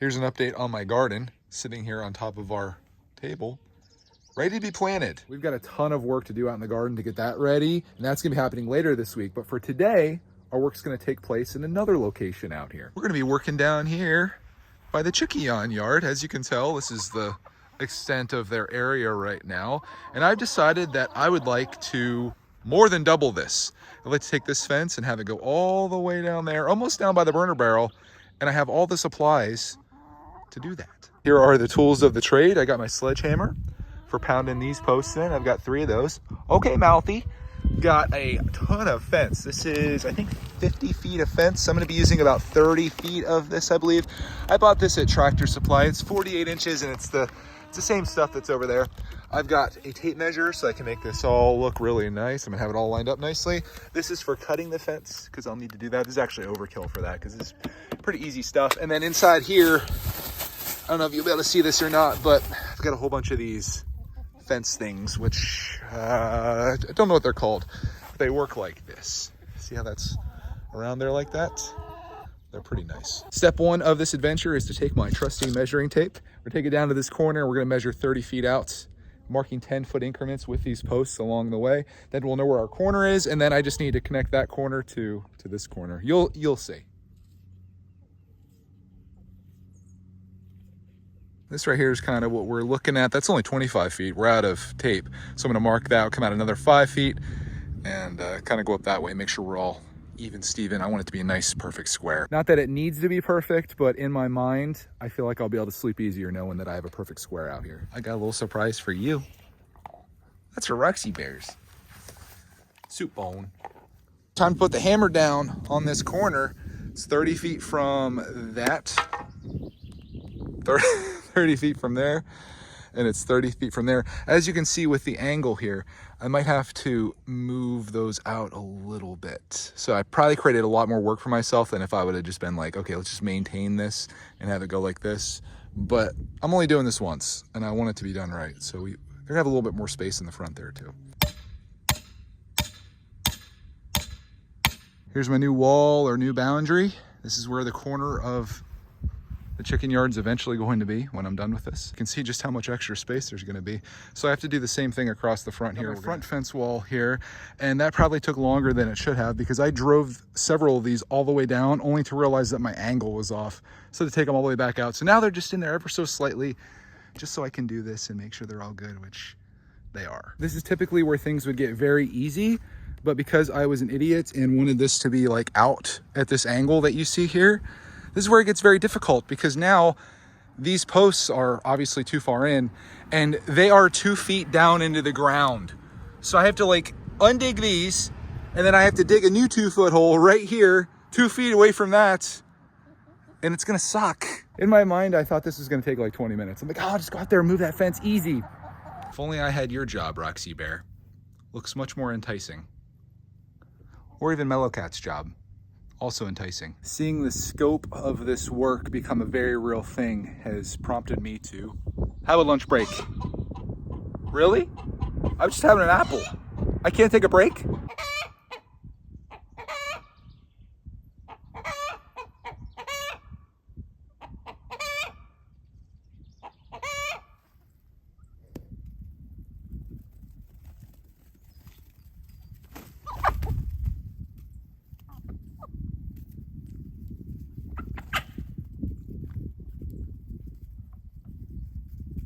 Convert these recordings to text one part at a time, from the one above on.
Here's an update on my garden, sitting here on top of our table, ready to be planted. We've got a ton of work to do out in the garden to get that ready, and that's gonna be happening later this week. But for today, our work's gonna take place in another location out here. We're gonna be working down here by the Chickayon yard. As you can tell, this is the extent of their area right now. And I've decided that I would like to more than double this. I'd like to take this fence and have it go all the way down there, almost down by the burner barrel. And I have all the supplies to do that. Here are the tools of the trade. I got my sledgehammer for pounding these posts in. I've got 3 of those. Okay, Mouthy. Got a ton of fence. This is, I think, 50 feet of fence. I'm going to be using about 30 feet of this, I believe. I bought this at Tractor Supply. It's 48 inches, and it's the same stuff that's over there. I've got a tape measure so I can make this all look really nice. I'm gonna have it all lined up nicely. This is for cutting the fence because I'll need to do that. This is actually overkill for that because it's pretty easy stuff. And then inside here, I don't know if you'll be able to see this or not, but I've got a whole bunch of these fence things, which I don't know what they're called, but they work like this. See how that's around there like that? They're pretty nice. Step 1 of this adventure is to take my trusty measuring tape. We're gonna take it down to this corner. We're gonna measure 30 feet out, marking 10-foot increments with these posts along the way. Then we'll know where our corner is, and then I just need to connect that corner to this corner. You'll see. This right here is kind of what we're looking at. That's only 25 feet. We're out of tape. So I'm gonna mark that, come out another 5 feet, and kind of go up that way, make sure we're all even Steven. I want it to be a nice, perfect square. Not that it needs to be perfect, but in my mind, I feel like I'll be able to sleep easier knowing that I have a perfect square out here. I got a little surprise for you. That's for Roxy Bears. Soup bone. Time to put the hammer down on this corner. It's 30 feet from that. 30 feet from there. And it's 30 feet from there. As you can see with the angle here, I might have to move those out a little bit. So I probably created a lot more work for myself than if I would have just been like, okay, let's just maintain this and have it go like this. But I'm only doing this once and I want it to be done right. So we're gonna have a little bit more space in the front there too. Here's my new wall or new boundary. This is where the corner of the chicken yard's eventually going to be when I'm done with this. You can see just how much extra space there's gonna be. So I have to do the same thing across the front here. Front fence wall here, and that probably took longer than it should have because I drove several of these all the way down only to realize that my angle was off. So to take them all the way back out. So now they're just in there ever so slightly, just so I can do this and make sure they're all good, which they are. This is typically where things would get very easy, but because I was an idiot and wanted this to be like out at this angle that you see here, this is where it gets very difficult because now these posts are obviously too far in and they are 2 feet down into the ground. So I have to like undig these and then I have to dig a new 2-foot hole right here, 2 feet away from that. And it's gonna suck. In my mind, I thought this was gonna take like 20 minutes. I'm like, oh, just go out there and move that fence easy. If only I had your job, Roxy Bear. Looks much more enticing. Or even Mellow Cat's job. Also enticing. Seeing the scope of this work become a very real thing has prompted me to have a lunch break. Really? I'm just having an apple. I can't take a break?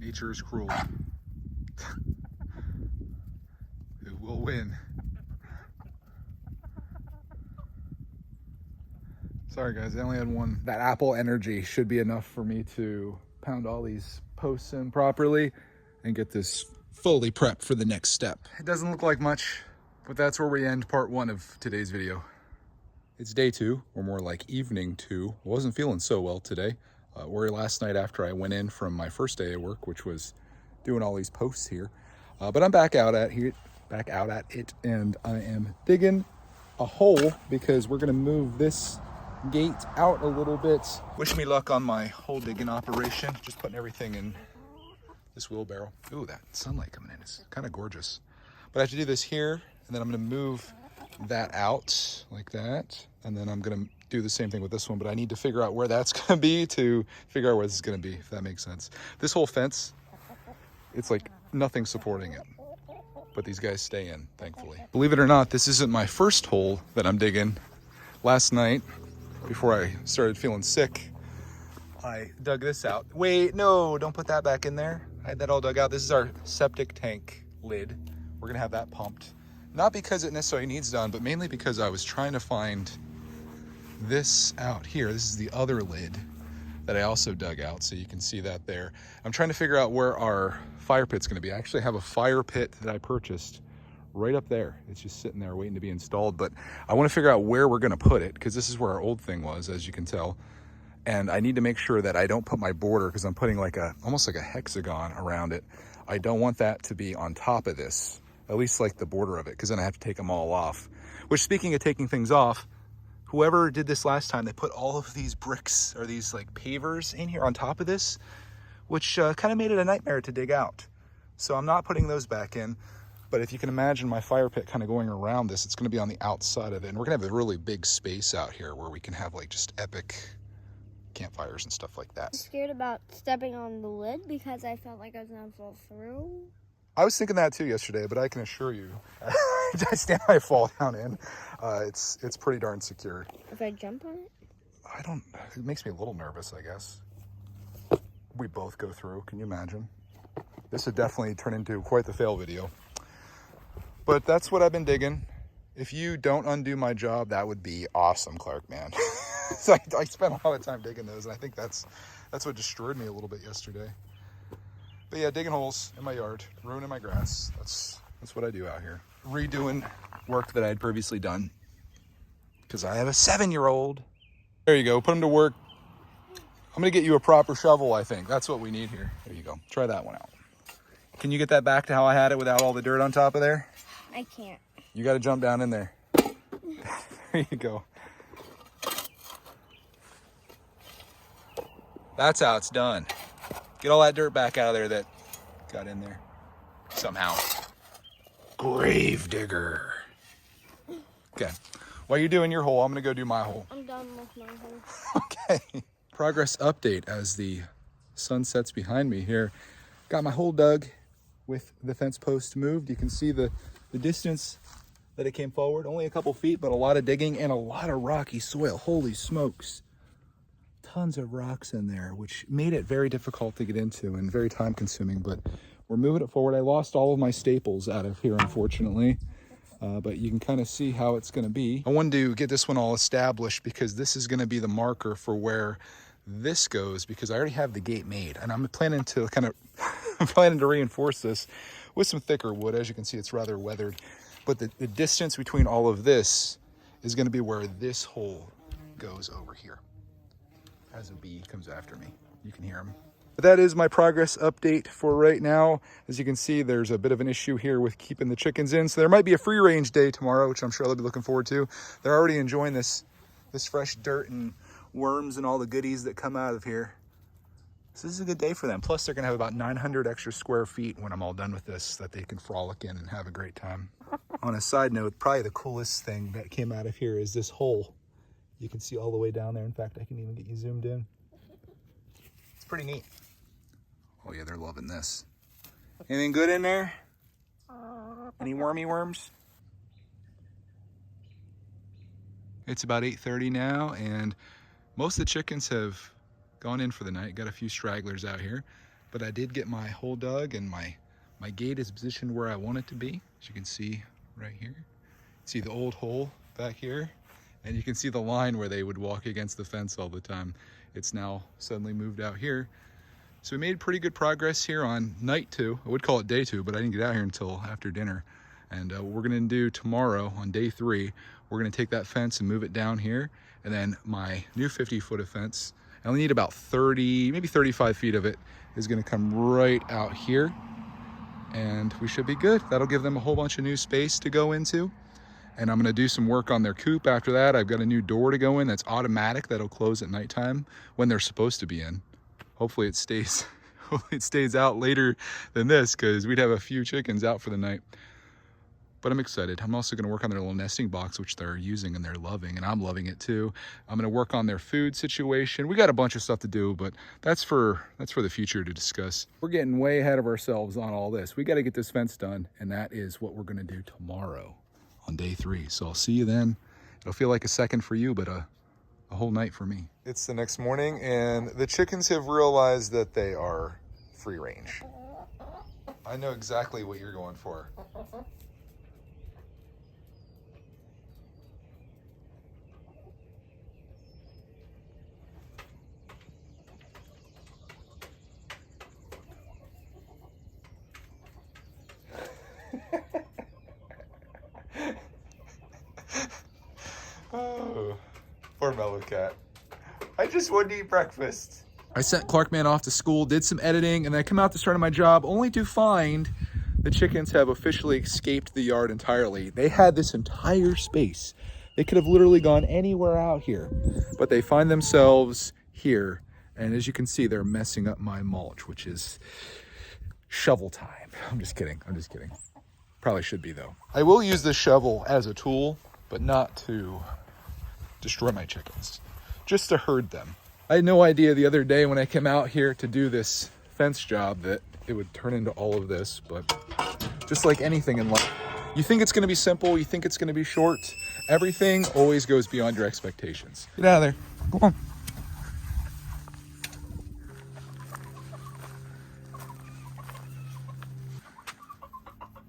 Nature is cruel. Who will win? Sorry guys, I only had one. That apple energy should be enough for me to pound all these posts in properly and get this fully prepped for the next step. It doesn't look like much, but that's where we end part 1 of today's video. It's day 2, or more like evening 2. I wasn't feeling so well today. Or last night after I went in from my first day of work, which was doing all these posts here. But I'm back out at it, and I am digging a hole because we're gonna move this gate out a little bit. Wish me luck on my hole digging operation. Just putting everything in this wheelbarrow. Ooh, that sunlight coming in is kind of gorgeous. But I have to do this here, and then I'm gonna move that out like that, and then I'm gonna do the same thing with this one, but I need to figure out where that's gonna be to figure out where this is gonna be, if that makes sense. This whole fence, it's like nothing supporting it, but these guys stay in, thankfully. Believe it or not, this isn't my first hole that I'm digging. Last night, before I started feeling sick, I dug this out. Wait, no, don't put that back in there. I had that all dug out. This is our septic tank lid. We're gonna have that pumped. Not because it necessarily needs done, but mainly because I was trying to find this out here. This is the other lid that I also dug out, so you can see that there. I'm trying to figure out where our fire pit's gonna be. I actually have a fire pit that I purchased right up there. It's just sitting there waiting to be installed, but I wanna figure out where we're gonna put it, because this is where our old thing was, as you can tell. And I need to make sure that I don't put my border, because I'm putting like almost like a hexagon around it. I don't want that to be on top of this, at least like the border of it, because then I have to take them all off. Which, speaking of taking things off, whoever did this last time, they put all of these bricks or these like pavers in here on top of this, which kind of made it a nightmare to dig out. So I'm not putting those back in. But if you can imagine my fire pit kind of going around this, it's going to be on the outside of it. And we're going to have a really big space out here where we can have like just epic campfires and stuff like that. I'm scared about stepping on the lid because I felt like I was gonna fall through. I was thinking that too yesterday, but I can assure you, I stand I fall down in. It's pretty darn secure. If I jump on it? It makes me a little nervous, I guess. We both go through, can you imagine? This would definitely turn into quite the fail video. But that's what I've been digging. If you don't undo my job, that would be awesome, Clark, man. So I spent a lot of time digging those, and I think that's what destroyed me a little bit yesterday. But yeah, digging holes in my yard, ruining my grass. That's what I do out here. Redoing work that I had previously done, because I have a 7-year-old. There you go, put him to work. I'm gonna get you a proper shovel, I think. That's what we need here. There you go, try that one out. Can you get that back to how I had it without all the dirt on top of there? I can't. You gotta jump down in there. There you go. That's how it's done. Get all that dirt back out of there that got in there somehow. Grave digger. Okay. While you're doing your hole, I'm gonna go do my hole. I'm done with my hole. Okay. Progress update as the sun sets behind me here. Got my hole dug with the fence post moved. You can see the distance that it came forward. Only a couple feet, but a lot of digging and a lot of rocky soil. Holy smokes. Tons of rocks in there, which made it very difficult to get into and very time consuming, but we're moving it forward. I lost all of my staples out of here, unfortunately, but you can kind of see how it's going to be. I wanted to get this one all established because this is going to be the marker for where this goes, because I already have the gate made, and I'm planning to reinforce this with some thicker wood. As you can see, it's rather weathered, but the distance between all of this is going to be where this hole goes over here. As a bee comes after me, you can hear him. But that is my progress update for right now. As you can see, there's a bit of an issue here with keeping the chickens in, so there might be a free range day tomorrow, which I'm sure they'll be looking forward to. They're already enjoying this fresh dirt and worms and all the goodies that come out of here. So this is a good day for them. Plus, they're gonna have about 900 extra square feet when I'm all done with this that they can frolic in and have a great time. On a side note, probably the coolest thing that came out of here is this hole. You can see all the way down there. In fact, I can even get you zoomed in. It's pretty neat. Oh yeah, they're loving this. Anything good in there? Any wormy worms? It's about 8:30 now, and most of the chickens have gone in for the night. Got a few stragglers out here, but I did get my hole dug, and my gate is positioned where I want it to be. As you can see right here. See the old hole back here? And you can see the line where they would walk against the fence all the time. It's now suddenly moved out here. So we made pretty good progress here on night 2. I would call it day 2, but I didn't get out here until after dinner. And what we're gonna do tomorrow on day 3, we're gonna take that fence and move it down here. And then my new 50-foot of fence, I only need about 30, maybe 35 feet of it, is gonna come right out here. And we should be good. That'll give them a whole bunch of new space to go into. And I'm gonna do some work on their coop after that. I've got a new door to go in that's automatic that'll close at nighttime when they're supposed to be in. Hopefully it stays, hopefully it stays out later than this, because we'd have a few chickens out for the night. but I'm excited. I'm also going to work on their little nesting box, which they're using and they're loving, and I'm loving it too. I'm going to work on their food situation. We got a bunch of stuff to do, but that's for the future to discuss. We're getting way ahead of ourselves on all this. We got to get this fence done, and that is what we're going to do tomorrow on day 3. So I'll see you then. It'll feel like a second for you, but a whole night for me. It's the next morning, and the chickens have realized that they are free range. I know exactly what you're going for. Oh, poor Mellow Cat. I just wanted to eat breakfast. I sent Clarkman off to school, did some editing, and then I come out to start my job only to find the chickens have officially escaped the yard entirely. They had this entire space. They could have literally gone anywhere out here, but they find themselves here. And as you can see, they're messing up my mulch, which is shovel time. I'm just kidding. Probably should be though. I will use this shovel as a tool, but not to destroy my chickens, just to herd them. I had no idea the other day when I came out here to do this fence job that it would turn into all of this, but just like anything in life, you think it's gonna be simple, you think it's gonna be short, everything always goes beyond your expectations. Get out of there, come on.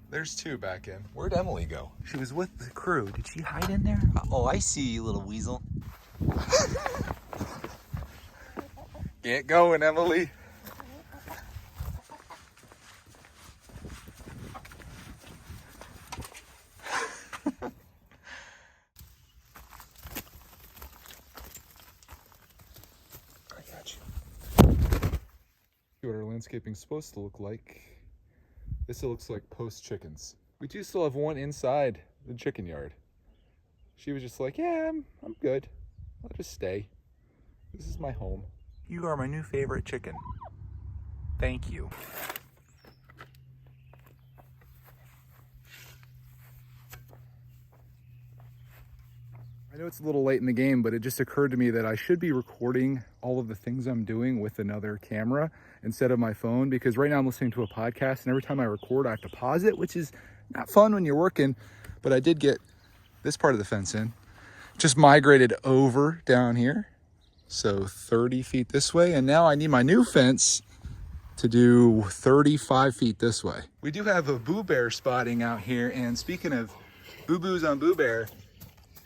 There's 2 back in. Where'd Emily go? She was with the crew. Did she hide in there? Oh, I see you, little weasel. Get going, Emily. I got you. See what our landscaping's supposed to look like. This looks like post chickens. We do still have one inside the chicken yard. She was just like, yeah, I'm good. I'll just stay. This is my home. You are my new favorite chicken. Thank you. I know it's a little late in the game, but it just occurred to me that I should be recording all of the things I'm doing with another camera instead of my phone, because right now I'm listening to a podcast, and every time I record I have to pause it, which is not fun when you're working. But I did get this part of the fence in. Just migrated over down here, so 30 feet this way, and now I need my new fence to do 35 feet this way. We do have a Boo Bear spotting out here, and speaking of boo-boos on Boo Bear,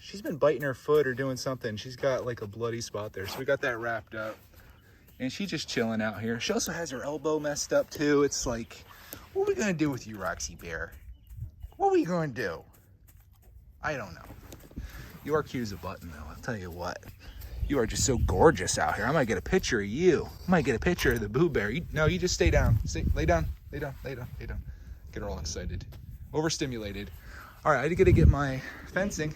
she's been biting her foot or doing something. She's got like a bloody spot there, so we got that wrapped up. And she's just chilling out here. She also has her elbow messed up too. It's like, what are we gonna do with you, Roxy Bear? What are we gonna do? I don't know. You are cute as a button though, I'll tell you what. You are just so gorgeous out here. I might get a picture of you. I might get a picture of the Boo Bear. No, you just stay down. Lay down. Get her all excited. Overstimulated. All right, I gotta get my fencing.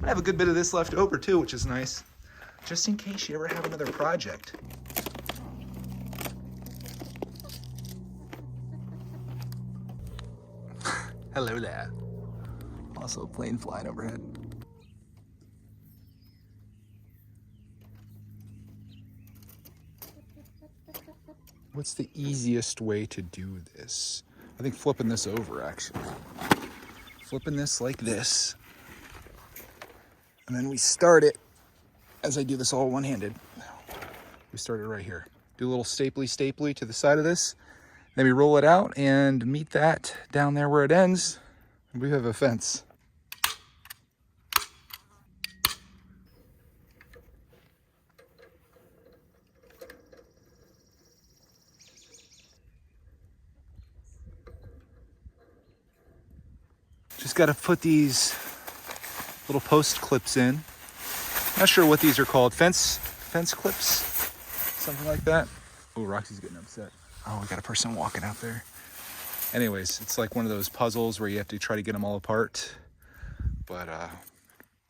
I have a good bit of this left over too, which is nice. Just in case you ever have another project. Hello there. Also a plane flying overhead. What's the easiest way to do this? I think flipping this over, actually. Flipping this like this. And then we start it, as I do this all one-handed. We start it right here. Do a little staply to the side of this. Then we roll it out and meet that down there where it ends. We have a fence. Just got to put these little post clips in. Not sure what these are called. Fence clips, something like that. Oh, Roxy's getting upset. Oh, we got a person walking out there. Anyways, it's like one of those puzzles where you have to try to get them all apart. But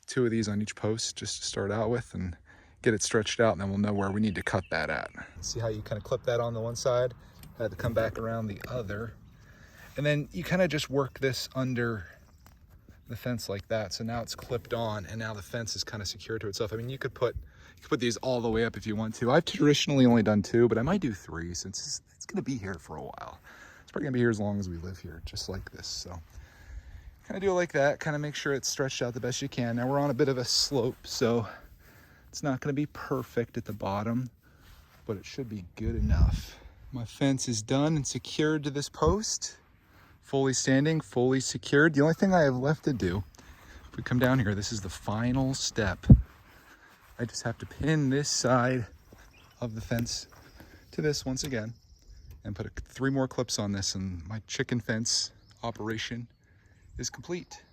2 of these on each post just to start out with and get it stretched out, and then we'll know where we need to cut that at. See how you kind of clip that on the one side? I had to come back around the other. And then you kind of just work this under the fence like that. So now it's clipped on and now the fence is kind of secure to itself. I mean, you could put these all the way up if you want to. I've traditionally only done 2, but I might do 3 since it's gonna be here for a while. It's probably gonna be here as long as we live here, just like this. So kind of do it like that, kind of make sure it's stretched out the best you can. Now we're on a bit of a slope, so it's not gonna be perfect at the bottom, but it should be good enough. My fence is done and secured to this post. Fully standing, fully secured. The only thing I have left to do, if we come down here, this is the final step. I just have to pin this side of the fence to this once again and put 3 more clips on this, and my chicken fence operation is complete.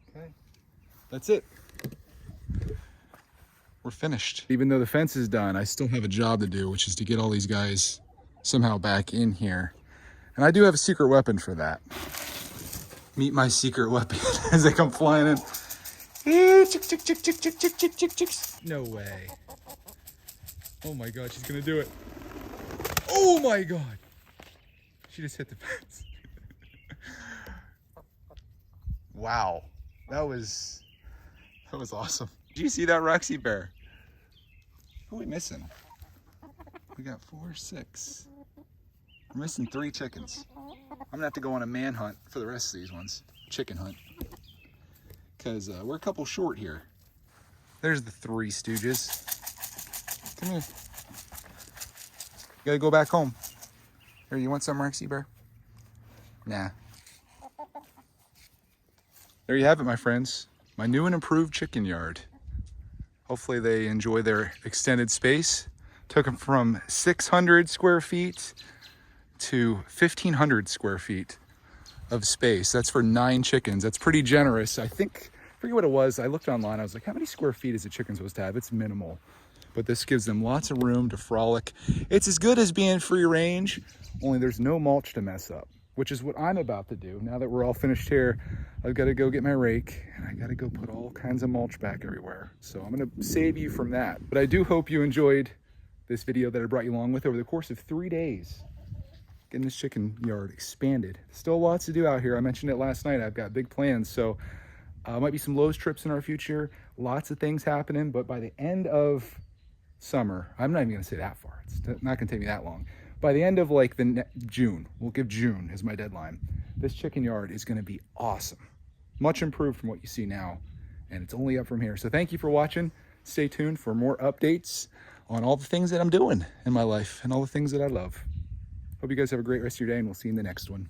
Okay, that's it. We're finished. Even though the fence is done, I still have a job to do, which is to get all these guys somehow back in here. And I do have a secret weapon for that. Meet my secret weapon as they come flying in. No way. Oh my God, she's gonna do it. Oh my God. She just hit the fence. Wow, that was awesome. Did you see that, Roxy Bear? Who are we missing? We got 4, 6. We're missing 3 chickens. I'm gonna have to go on a manhunt for the rest of these ones. Chicken hunt. Because we're a couple short here. There's the 3 stooges. Come here. You gotta go back home. Here, you want some, Roxy Bear? Nah. There you have it, my friends. My new and improved chicken yard. Hopefully they enjoy their extended space. Took them from 600 square feet to 1,500 square feet of space. That's for 9 chickens. That's pretty generous. I forget what it was. I looked online. I was like, how many square feet is a chicken supposed to have? It's minimal. But this gives them lots of room to frolic. It's as good as being free range, only there's no mulch to mess up, which is what I'm about to do. Now that we're all finished here, I've got to go get my rake and I got to go put all kinds of mulch back everywhere. So I'm going to save you from that. But I do hope you enjoyed this video that I brought you along with over the course of 3 days. Getting this chicken yard expanded. Still lots to do out here. I mentioned it last night. I've got big plans. So might be some Lowe's trips in our future. Lots of things happening. But by the end of summer, I'm not even going to say that far. It's not going to take me that long. By the end of like June, we'll give June as my deadline. This chicken yard is going to be awesome. Much improved from what you see now. And it's only up from here. So thank you for watching. Stay tuned for more updates on all the things that I'm doing in my life and all the things that I love. Hope you guys have a great rest of your day, and we'll see you in the next one.